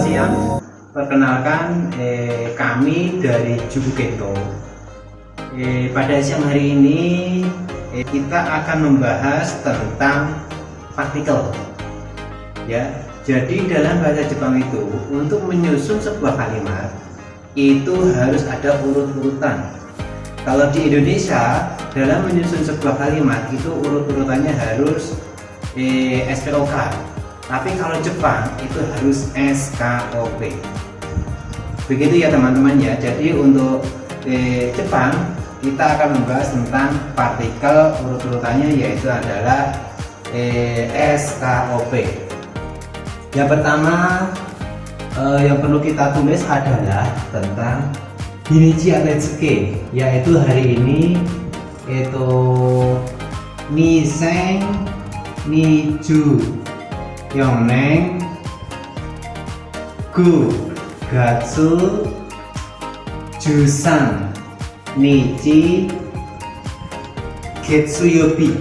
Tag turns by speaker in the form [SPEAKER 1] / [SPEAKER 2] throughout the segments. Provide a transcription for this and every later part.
[SPEAKER 1] siang. Perkenalkan, kami dari Juku Kento. Pada siang hari ini kita akan membahas tentang partikel. Ya, jadi dalam bahasa Jepang itu untuk menyusun sebuah kalimat itu harus ada urut-urutan. Kalau di Indonesia dalam menyusun sebuah kalimat itu urut-urutannya harus SPOK. Tapi kalau Jepang itu harus SKOP. Begitu ya teman-teman ya. Jadi untuk Jepang kita akan membahas tentang partikel, urut-urutannya yaitu adalah SKOP. Yang pertama yang perlu kita tulis adalah tentang Hinichi Atetsuke, yaitu hari ini itu Nisen Niju Yoneng Gu Gatsu Jusan Nichi Getsuyobi.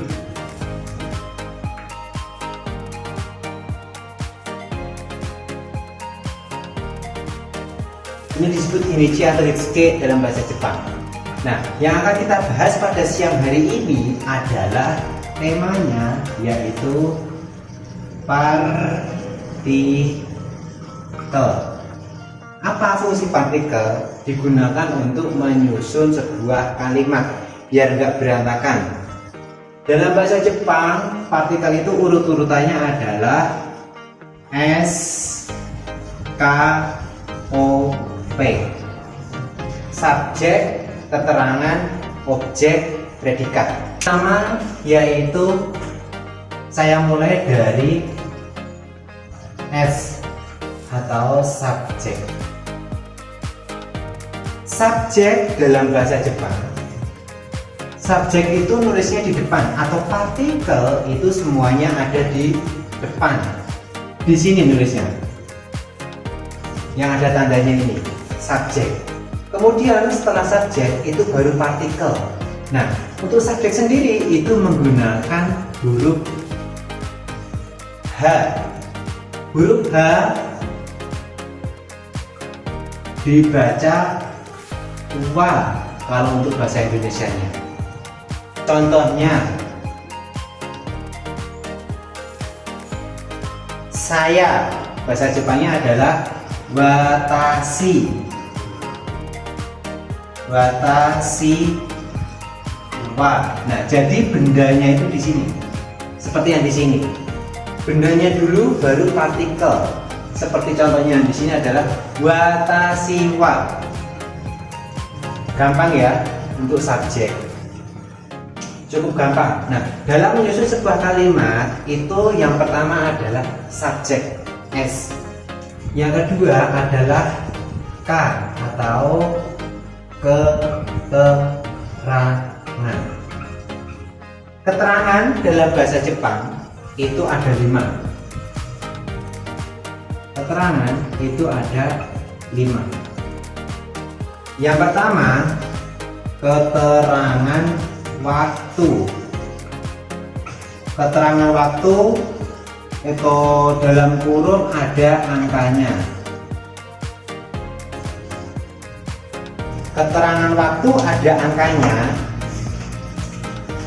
[SPEAKER 1] Ini disebut Hinichi Atetsuke dalam bahasa Jepang. Nah, yang akan kita bahas pada siang hari ini adalah temanya yaitu partikel. Apa fungsi partikel? Digunakan untuk menyusun sebuah kalimat biar nggak berantakan. Dalam bahasa Jepang, partikel itu urut-urutannya adalah S, K, O, P. Subjek, keterangan, objek, predikat. Pertama yaitu saya mulai dari S atau subjek. Subjek dalam bahasa Jepang, subjek itu nulisnya di depan, atau partikel itu semuanya ada di depan. Di sini nulisnya, yang ada tandanya ini, subjek. Kemudian setelah subjek itu baru partikel. Nah, untuk subjek sendiri itu menggunakan huruf H. Huruf H dibaca wa kalau untuk bahasa Indonesianya. Contohnya, saya, bahasa Jepangnya adalah watashi. Watashi wa. Nah, jadi bendanya itu di sini. Seperti yang di sini. Bendanya dulu baru partikel. Seperti contohnya di sini adalah watashi wa. Gampang ya untuk subjek. Cukup gampang. Nah, dalam menyusun sebuah kalimat itu yang pertama adalah subjek S. Yang kedua adalah K atau keterangan. Keterangan dalam bahasa Jepang itu ada 5. Keterangan itu ada 5. Yang pertama, keterangan waktu. Keterangan waktu itu dalam kurung ada angkanya. Keterangan waktu ada angkanya.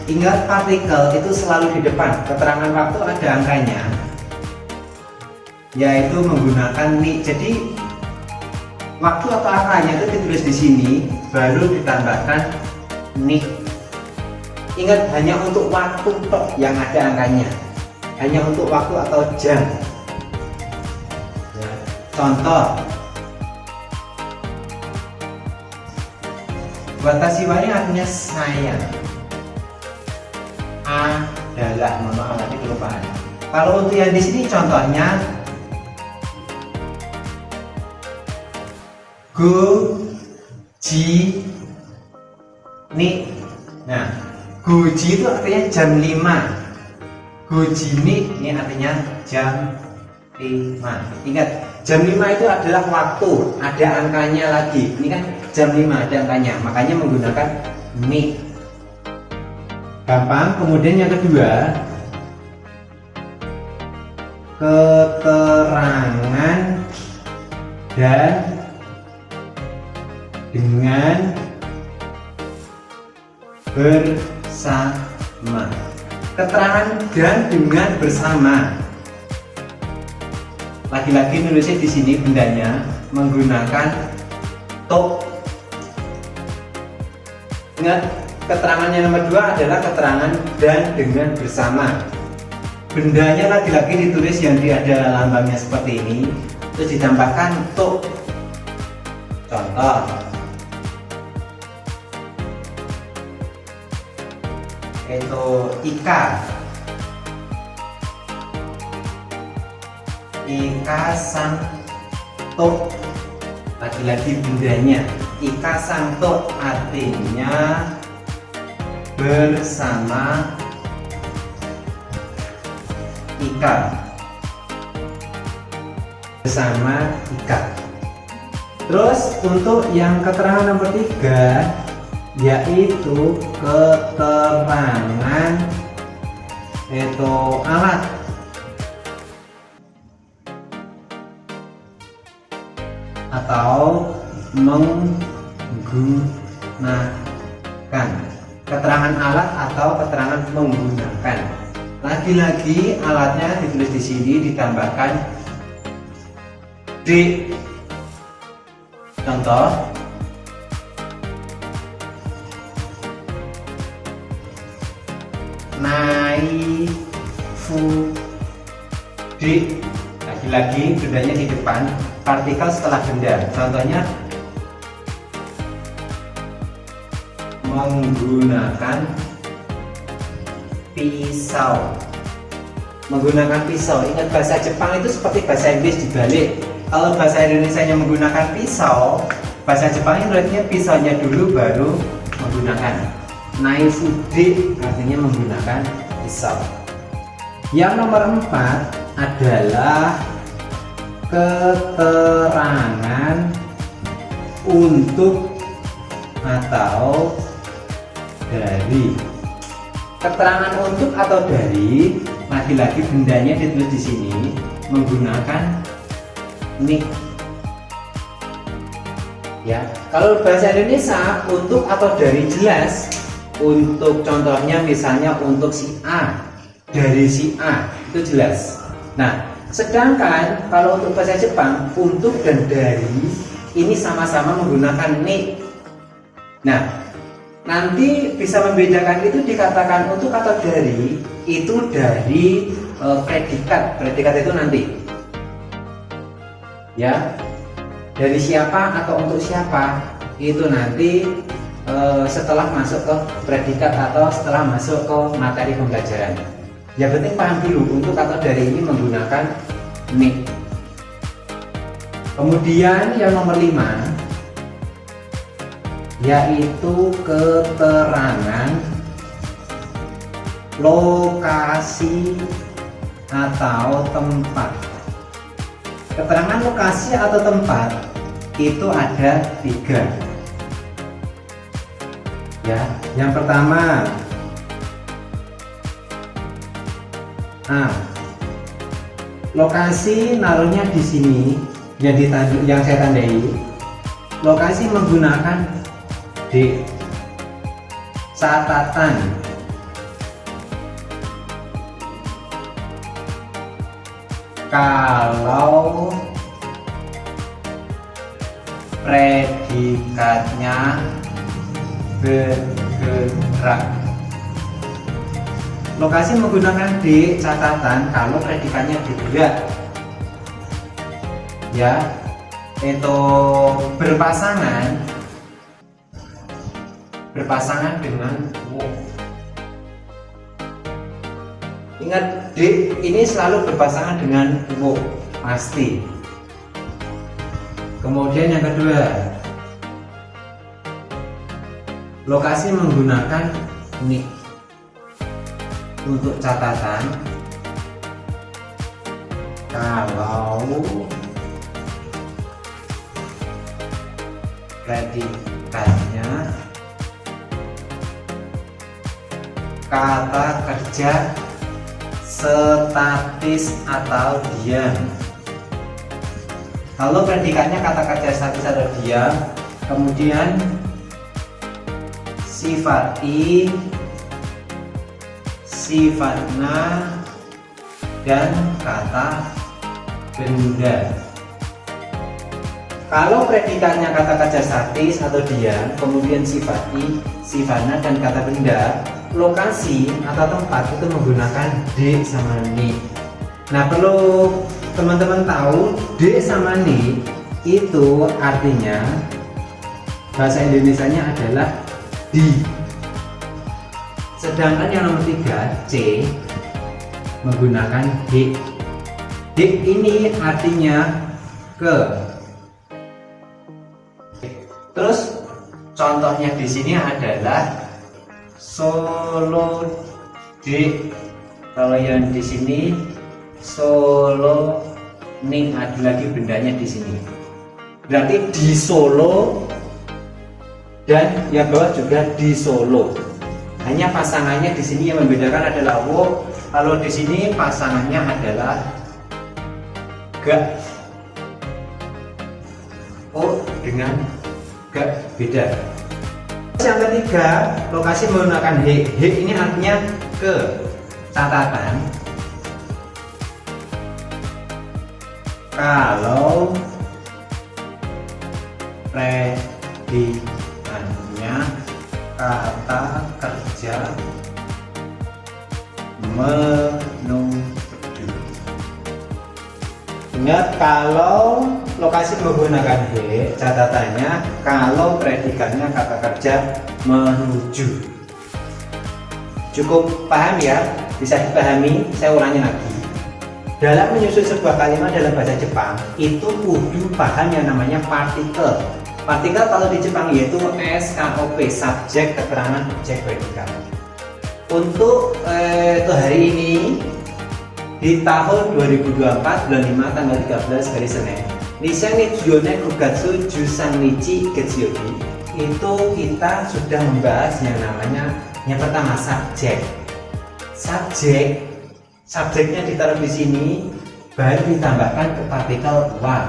[SPEAKER 1] Ingat, partikel itu selalu di depan. Keterangan waktu ada angkanya, yaitu menggunakan ni. Jadi waktu atau angkanya itu ditulis di sini, baru ditambahkan ni. Ingat, hanya untuk waktu yang ada angkanya, hanya untuk waktu atau jam. Ya. Contoh, watashi wa ini artinya saya. Adalah, mohon maaf nanti kelupaan. Kalau untuk yang di sini contohnya Guji ni. Nah, Guji itu artinya jam 5. Guji ini artinya jam 5. Ingat, jam 5 itu adalah waktu, ada angkanya lagi. Ini kan jam 5 ada angkanya, makanya menggunakan ni. Gampang. Kemudian yang kedua, keterangan dan dengan bersama. Keterangan dan dengan bersama. Lagi-lagi nulisnya di sini bendanya menggunakan to. Ingat, keterangannya nomor 2 adalah keterangan dan dengan bersama. Bendanya lagi-lagi ditulis yang ada lambangnya seperti ini, terus ditambahkan to. Contoh, itu Ika sang to. Lagi-lagi bendanya Ika sang to, artinya bersama Ika. Bersama Ika. Terus untuk yang keterangan nomor 3, yaitu keterangan itu alat. Atau menggunakan. Keterangan alat atau keterangan menggunakan. Lagi-lagi alatnya ditulis di sini ditambahkan D. Contoh, naifu D. Lagi-lagi bendanya di depan, partikel setelah benda. Contohnya menggunakan pisau. Menggunakan pisau. Ingat, bahasa Jepang itu seperti bahasa Inggris dibalik. Kalau bahasa Indonesia yang menggunakan pisau, bahasa Jepang artinya pisaunya dulu baru menggunakan. Naifu D artinya menggunakan pisau. Yang nomor 4 adalah keterangan untuk atau dari. Keterangan untuk atau dari, lagi-lagi bendanya ditulis di sini menggunakan nik. Ya, kalau bahasa Indonesia untuk atau dari jelas. Untuk contohnya misalnya untuk si A, dari si A, itu jelas. Nah, sedangkan kalau untuk bahasa Jepang, untuk dan dari ini sama-sama menggunakan nik. Nah, nanti bisa membedakan itu dikatakan untuk atau dari, itu dari predikat. Predikat itu nanti, ya, dari siapa atau untuk siapa, itu nanti setelah masuk ke predikat atau setelah masuk ke materi pembelajaran. Yang penting paham dulu untuk atau dari ini menggunakan nik. Kemudian yang nomor 5, yaitu keterangan lokasi atau tempat. Keterangan lokasi atau tempat itu ada 3. Ya, yang pertama A. Lokasi naruhnya di sini yang saya tandai. Lokasi menggunakan D. Catatan. Kalau predikatnya bergerak. Lokasi menggunakan D, catatan kalau predikatnya bergerak. Ya, itu berpasangan dengan wo. Ingat, D ini selalu berpasangan dengan wo, pasti. Kemudian yang kedua, lokasi menggunakan nik. Untuk catatan, kalau predikatnya kata kerja statis atau diam. Kalau predikatnya kata kerja statis atau diam, kemudian sifat i, sifat na, dan kata benda. Kalau predikatnya kata kerja statis atau diam, kemudian sifat i, sifat na, dan kata benda, lokasi atau tempat itu menggunakan d sama ni. Nah, perlu teman-teman tahu d sama ni itu artinya bahasa Indonesianya adalah di. Sedangkan yang nomor 3 c menggunakan d. D ini artinya ke. Terus contohnya di sini adalah Solo D. Kalau yang di sini Solo, ini ada lagi bendanya di sini. Berarti di Solo dan yang bawah juga di Solo. Hanya pasangannya di sini yang membedakan adalah wo. Kalau di sini pasangannya adalah ga. O dengan ga beda. Yang ketiga, lokasi menggunakan he. He ini artinya ke. Catatan, kalau predikannya kata kerja menuju. Ingat, kalau lokasi menggunakan he, catatannya kalau predikannya kata kerja menuju. Cukup paham ya? Bisa dipahami? Saya ulangi lagi. Dalam menyusun sebuah kalimat dalam bahasa Jepang itu kudu paham yang namanya partikel. Partikel kalau di Jepang yaitu SKOP, subjek, keterangan, objek, predikat. Untuk hari ini di tahun 2024 bulan 5 tanggal 13 hari Senin, Nissan Nichione Kugatsu Jusan Nichi Getsuyobi, itu kita sudah membahas yang namanya yang pertama subjek. Subjeknya ditaruh di sini, baru ditambahkan ke partikel wa.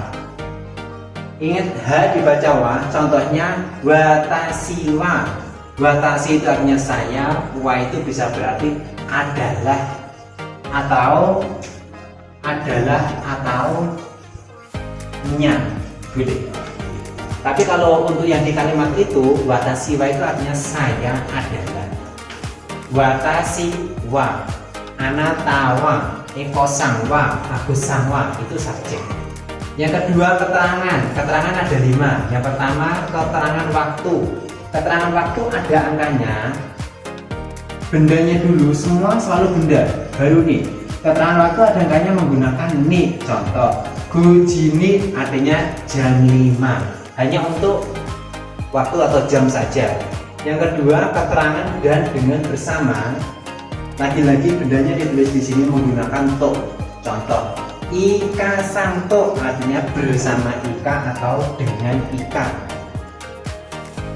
[SPEAKER 1] Ingat, h dibaca wa. Contohnya watashi wa. Watashi itu artinya saya, wa itu bisa berarti adalah atau nya, boleh. Tapi kalau untuk yang di kalimat itu watashi wa itu artinya saya adalah. Watashi wa, anata wa, eko-san wa, aku-san wa, itu subjek. Yang kedua keterangan. Keterangan ada 5. Yang pertama keterangan waktu. Keterangan waktu ada angkanya. Bendanya dulu, semua selalu benda. Baru nih. Keterangan waktu ada angkanya menggunakan ni. Contoh, gujini artinya jam 5. Hanya untuk waktu atau jam saja. Yang kedua keterangan dan dengan bersama. Lagi-lagi bendanya ditulis di sini menggunakan to. Contoh, ika santo artinya bersama ika atau dengan ika.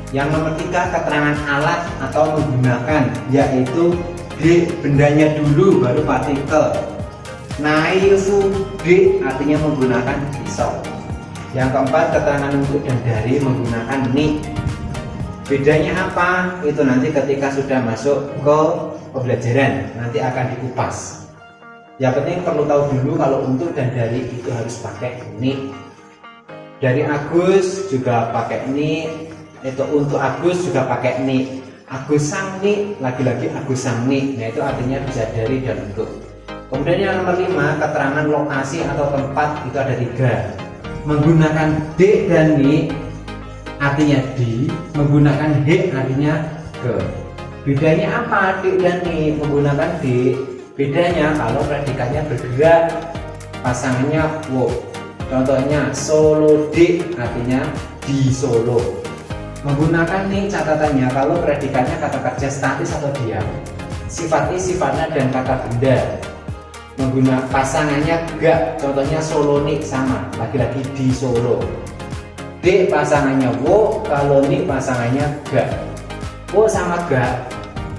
[SPEAKER 1] Yang nomor 3 keterangan alat atau menggunakan, yaitu d, bendanya dulu baru partikel. Naifu d artinya menggunakan pisau. Yang keempat keterangan untuk dan dari menggunakan ni. Bedanya apa? Itu nanti ketika sudah masuk ke pembelajaran nanti akan dikupas. Yang penting perlu tahu dulu kalau untuk dan dari itu harus pakai ni. Dari Agus juga pakai ni. Itu untuk Agus juga pakai ni. Agus sang ni, lagi-lagi Agus sang ni. Nah, itu artinya bisa dari dan untuk. Kemudian yang nomor 5 keterangan lokasi atau tempat itu ada 3. Menggunakan d dan ni artinya di, menggunakan he artinya ke. Bedanya apa d dan ni? Menggunakan d, bedanya kalau predikatnya bergerak, pasangannya wo. Contohnya Solo d artinya di Solo. Menggunakan ni catatannya kalau predikatnya kata kerja statis atau diam, sifat i, sifatnya dan kata benda. Menggunakan pasangannya ga, contohnya Solo ni sama, lagi-lagi di Solo. D pasangannya wo, kalau ni pasangannya ga. Wo sama ga.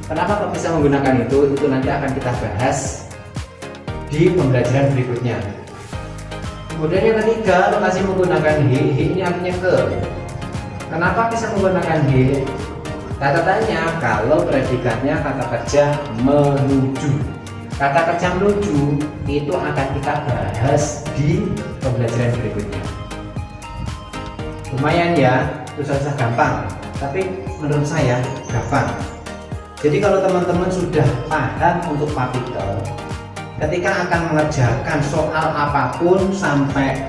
[SPEAKER 1] Kenapa kok bisa menggunakan itu? Itu nanti akan kita bahas di pembelajaran berikutnya. Kemudian yang ketiga, lokasi menggunakan he. He ini artinya ke. Kenapa bisa menggunakan he? Catatannya kalau predikatnya kata kerja menuju. Kata kerja menuju itu akan kita bahas di pembelajaran berikutnya. Lumayan ya, susah-susah gampang, tapi menurut saya gampang. Jadi kalau teman-teman sudah paham untuk partikel, ketika akan mengerjakan soal apapun sampai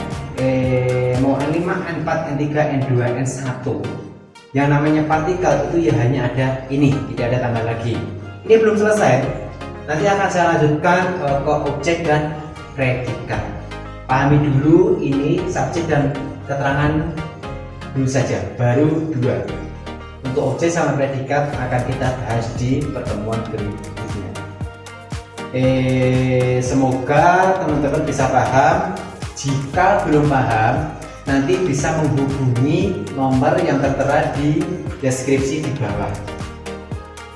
[SPEAKER 1] mau N5, N4, N3, N2, N1, yang namanya partikel itu ya hanya ada ini, tidak ada tambah lagi. Ini belum selesai, nanti akan saya lanjutkan ke objek dan predikat. Pahami dulu ini subjek dan keterangan dulu saja, baru dua. Untuk objek sama predikat akan kita bahas di pertemuan berikutnya. Semoga teman-teman bisa paham. Jika belum paham, nanti bisa menghubungi nomor yang tertera di deskripsi di bawah.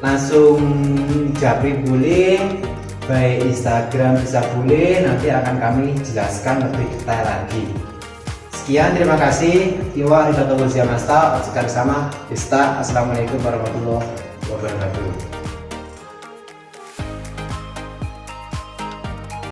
[SPEAKER 1] Langsung japri boleh, baik Instagram bisa boleh, nanti akan kami jelaskan lebih detail lagi. Sekian, terima kasih. Assalamualaikum warahmatullahi wabarakatuh.